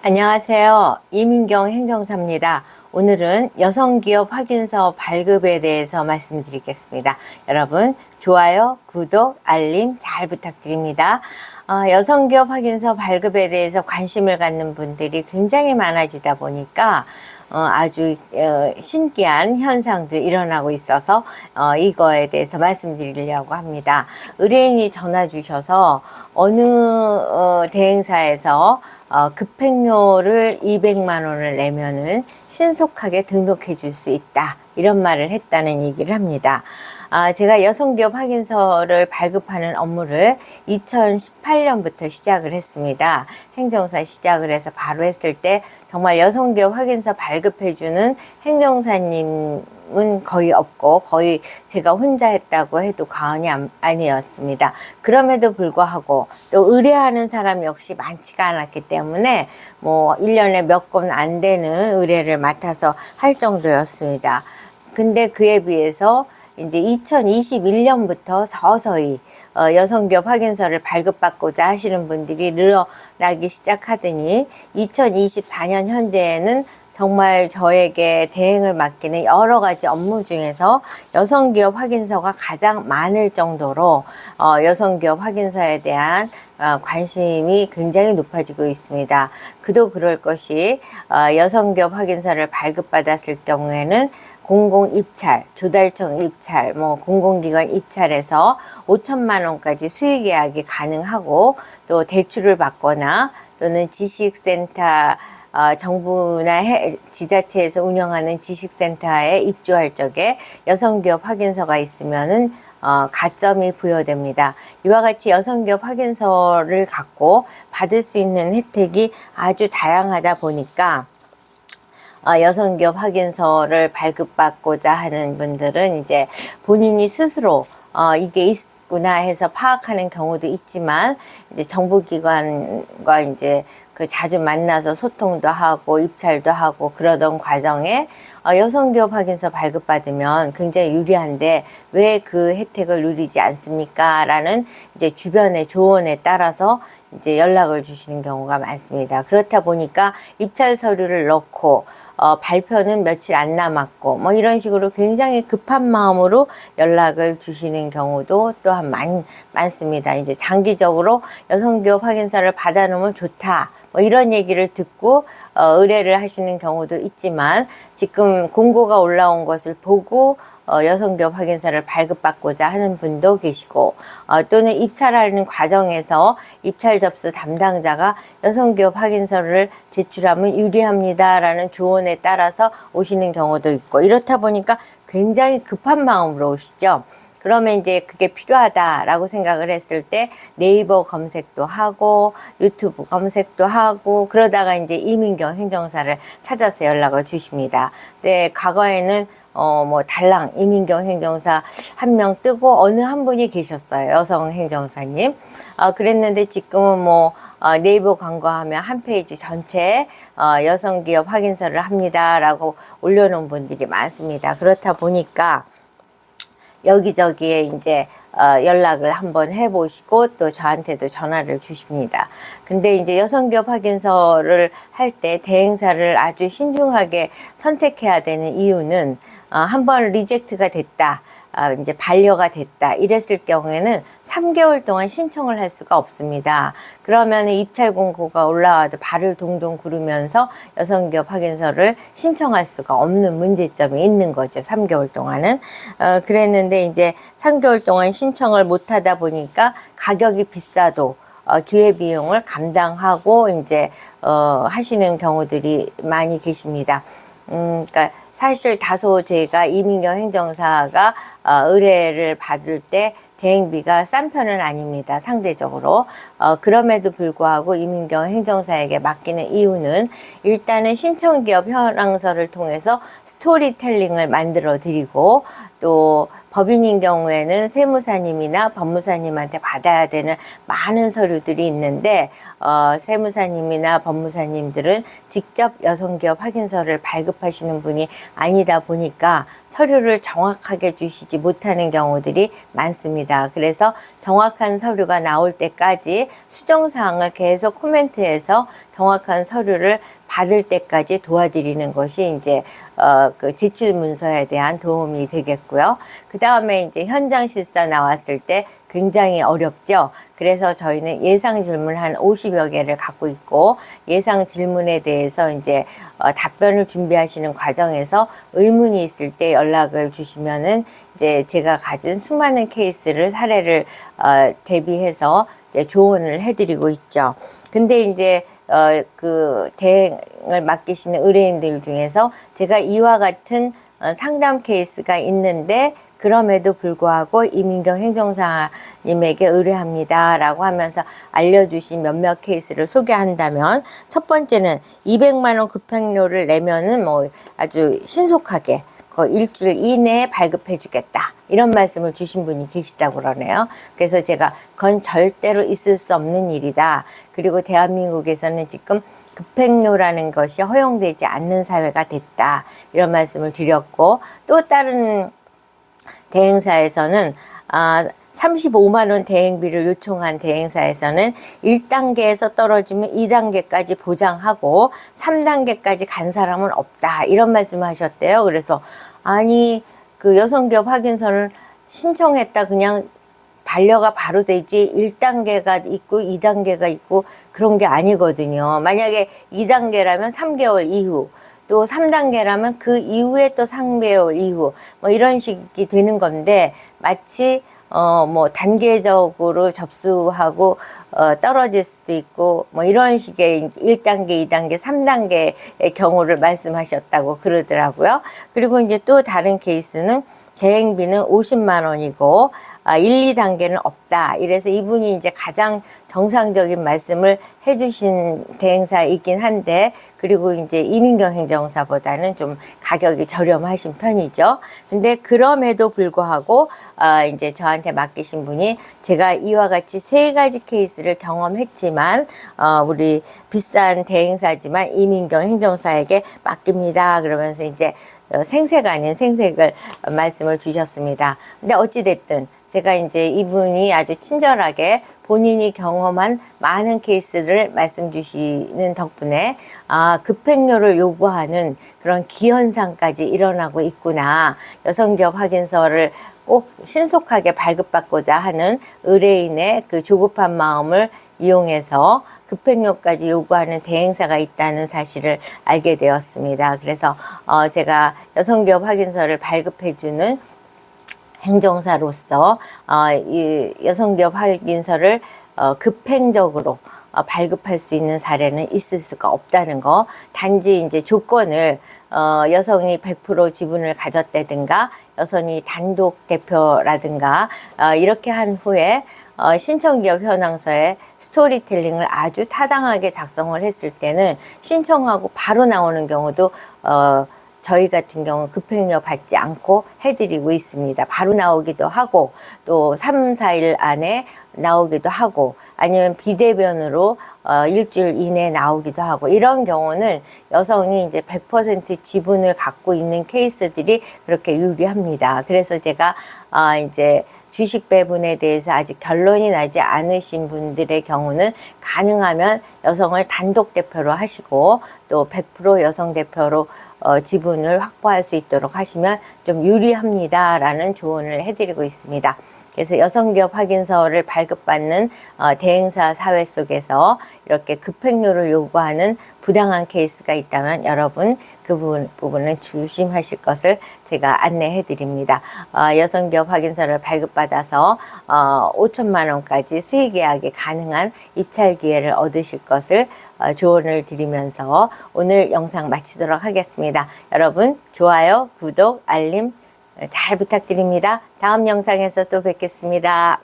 안녕하세요. 이민경 행정사입니다. 오늘은 여성기업 확인서 발급에 대해서 말씀드리겠습니다. 여러분 좋아요, 구독, 알림 잘 부탁드립니다. 여성기업 확인서 발급에 대해서 관심을 갖는 분들이 굉장히 많아지다 보니까 아주 신기한 현상도 일어나고 있어서 이거에 대해서 말씀드리려고 합니다. 의뢰인이 전화 주셔서 어느 대행사에서 급행료를 200만 원을 내면은 신속하게 등록해 줄 수 있다, 이런 말을 했다는 얘기를 합니다. 제가 여성기업 확인서를 발급하는 업무를 2018년부터 시작을 했습니다. 행정사 시작을 해서 바로 했을 때 정말 여성기업 확인서 발급해주는 행정사님은 거의 없고 거의 제가 혼자 했다고 해도 과언이 아니었습니다. 그럼에도 불구하고 또 의뢰하는 사람 역시 많지가 않았기 때문에 뭐 1년에 몇 건 안 되는 의뢰를 맡아서 할 정도였습니다. 근데 그에 비해서 이제 2021년부터 서서히 여성기업 확인서를 발급받고자 하시는 분들이 늘어나기 시작하더니 2024년 현재에는 정말 저에게 대행을 맡기는 여러 가지 업무 중에서 여성기업 확인서가 가장 많을 정도로 여성기업 확인서에 대한 관심이 굉장히 높아지고 있습니다. 그도 그럴 것이 여성기업 확인서를 발급받았을 경우에는 공공입찰, 조달청 입찰, 공공기관 입찰에서 5천만 원까지 수익계약이 가능하고, 또 대출을 받거나 또는 지식센터, 정부나 지자체에서 운영하는 지식센터에 입주할 적에 여성기업 확인서가 있으면은 가점이 부여됩니다. 이와 같이 여성기업 확인서를 갖고 받을 수 있는 혜택이 아주 다양하다 보니까 여성기업 확인서를 발급받고자 하는 분들은 이제 본인이 스스로 이게 있구나 해서 파악하는 경우도 있지만, 이제 정부기관과 이제 자주 만나서 소통도 하고 입찰도 하고 그러던 과정에 여성기업 확인서 발급받으면 굉장히 유리한데 왜 그 혜택을 누리지 않습니까? 라는 이제 주변의 조언에 따라서 이제 연락을 주시는 경우가 많습니다. 그렇다 보니까 입찰 서류를 넣고 발표는 며칠 안 남았고 이런 식으로 굉장히 급한 마음으로 연락을 주시는 경우도 또한 많습니다. 이제 장기적으로 여성기업 확인서를 받아놓으면 좋다, 이런 얘기를 듣고 의뢰를 하시는 경우도 있지만, 지금 공고가 올라온 것을 보고 여성기업 확인서를 발급받고자 하는 분도 계시고, 또는 입찰하는 과정에서 입찰 접수 담당자가 여성기업 확인서를 제출하면 유리합니다 라는 조언에 따라서 오시는 경우도 있고, 이렇다 보니까 굉장히 급한 마음으로 오시죠. 그러면 이제 그게 필요하다라고 생각을 했을 때 네이버 검색도 하고 유튜브 검색도 하고 그러다가 이제 이민경 행정사를 찾아서 연락을 주십니다. 네, 과거에는 달랑 이민경 행정사 한 명 뜨고 어느 한 분이 계셨어요. 여성 행정사님. 그랬는데 지금은 네이버 광고하면 한 페이지 전체에 여성기업 확인서를 합니다라고 올려놓은 분들이 많습니다. 그렇다 보니까 여기저기에 이제 연락을 한번 해보시고 또 저한테도 전화를 주십니다. 근데 이제 여성기업 확인서를 할 때 대행사를 아주 신중하게 선택해야 되는 이유는 한번 리젝트가 됐다, 이제 반려가 됐다 이랬을 경우에는 3개월 동안 신청을 할 수가 없습니다. 그러면 입찰 공고가 올라와도 발을 동동 구르면서 여성기업 확인서를 신청할 수가 없는 문제점이 있는 거죠. 3개월 동안은. 그랬는데 이제 3개월 동안 신청을 못 하다 보니까 가격이 비싸도 기회비용을 감당하고 이제 하시는 경우들이 많이 계십니다. 그러니까 사실 다소 제가 이민경 행정사가 의뢰를 받을 때 대행비가 싼 편은 아닙니다. 상대적으로. 그럼에도 불구하고 이민경 행정사에게 맡기는 이유는 일단은 신청기업 현황서를 통해서 스토리텔링을 만들어 드리고, 또 법인인 경우에는 세무사님이나 법무사님한테 받아야 되는 많은 서류들이 있는데 세무사님이나 법무사님들은 직접 여성기업 확인서를 발급하시는 분이 아니다 보니까 서류를 정확하게 주시지 못하는 경우들이 많습니다. 있습니다. 그래서 정확한 서류가 나올 때까지 수정사항을 계속 코멘트해서 정확한 서류를 받을 때까지 도와드리는 것이 이제 그 제출 문서에 대한 도움이 되겠고요. 그 다음에 이제 현장 실사 나왔을 때 굉장히 어렵죠. 그래서 저희는 예상 질문 한 50여 개를 갖고 있고, 예상 질문에 대해서 이제 답변을 준비하시는 과정에서 의문이 있을 때 연락을 주시면은 이제 제가 가진 수많은 케이스를 사례를 대비해서 이제 조언을 해드리고 있죠. 근데 이제 그 대행을 맡기시는 의뢰인들 중에서 제가 이와 같은 상담 케이스가 있는데 그럼에도 불구하고 이민경 행정사님에게 의뢰합니다 라고 하면서 알려주신 몇몇 케이스를 소개한다면, 첫 번째는 200만 원 급행료를 내면은 뭐 아주 신속하게 일주일 이내에 발급해 주겠다, 이런 말씀을 주신 분이 계시다고 그러네요. 그래서 제가 그건 절대로 있을 수 없는 일이다. 그리고 대한민국에서는 지금 급행료라는 것이 허용되지 않는 사회가 됐다, 이런 말씀을 드렸고, 또 다른 대행사에서는 35만 원 대행비를 요청한 대행사에서는 1단계에서 떨어지면 2단계까지 보장하고 3단계까지 간 사람은 없다, 이런 말씀을 하셨대요. 그래서 아니, 그 여성기업 확인서를 신청했다 그냥 반려가 바로 되지 1단계가 있고 2단계가 있고 그런 게 아니거든요. 만약에 2단계라면 3개월 이후, 또 3단계라면 그 이후에 또 3개월 이후, 뭐 이런 식이 되는 건데, 마치 뭐 단계적으로 접수하고 떨어질 수도 있고 뭐 이런 식의 1단계, 2단계, 3단계의 경우를 말씀하셨다고 그러더라고요. 그리고 이제 또 다른 케이스는 대행비는 50만 원이고 1, 2단계는 없다. 이래서 이분이 이제 가장 정상적인 말씀을 해주신 대행사이긴 한데, 그리고 이제 이민경 행정사보다는 좀 가격이 저렴하신 편이죠. 근데 그럼에도 불구하고 이제 저한테 맡기신 분이 제가 이와 같이 세 가지 케이스를 경험했지만 우리 비싼 대행사지만 이민경 행정사에게 맡깁니다. 그러면서 이제 생색 아닌 생색을 말씀을 주셨습니다. 근데 어찌됐든 제가 이제 이분이 아주 친절하게 본인이 경험한 많은 케이스를 말씀 주시는 덕분에 급행료를 요구하는 그런 기현상까지 일어나고 있구나. 여성기업 확인서를 꼭 신속하게 발급받고자 하는 의뢰인의 그 조급한 마음을 이용해서 급행료까지 요구하는 대행사가 있다는 사실을 알게 되었습니다. 그래서 제가 여성기업 확인서를 발급해주는 행정사로서 이 여성기업 확인서를 급행적으로 발급할 수 있는 사례는 있을 수가 없다는 거. 단지 이제 조건을 여성이 100% 지분을 가졌다든가 여성이 단독 대표라든가 이렇게 한 후에 신청기업 현황서에 스토리텔링을 아주 타당하게 작성을 했을 때는 신청하고 바로 나오는 경우도 저희 같은 경우는 급행료 받지 않고 해드리고 있습니다. 바로 나오기도 하고 또 3, 4일 안에 나오기도 하고 아니면 비대면으로 일주일 이내에 나오기도 하고, 이런 경우는 여성이 이제 100% 지분을 갖고 있는 케이스들이 그렇게 유리합니다. 그래서 제가 이제 주식 배분에 대해서 아직 결론이 나지 않으신 분들의 경우는 가능하면 여성을 단독 대표로 하시고 또 100% 여성 대표로 지분을 확보할 수 있도록 하시면 좀 유리합니다 라는 조언을 해드리고 있습니다. 그래서 여성기업 확인서를 발급받는 대행사 사회 속에서 이렇게 급행료를 요구하는 부당한 케이스가 있다면 여러분 그 부분은 조심하실 것을 제가 안내해 드립니다. 여성기업 확인서를 발급받아서 5천만 원까지 수익계약이 가능한 입찰 기회를 얻으실 것을 조언을 드리면서 오늘 영상 마치도록 하겠습니다. 여러분 좋아요, 구독, 알림 잘 부탁드립니다. 다음 영상에서 또 뵙겠습니다.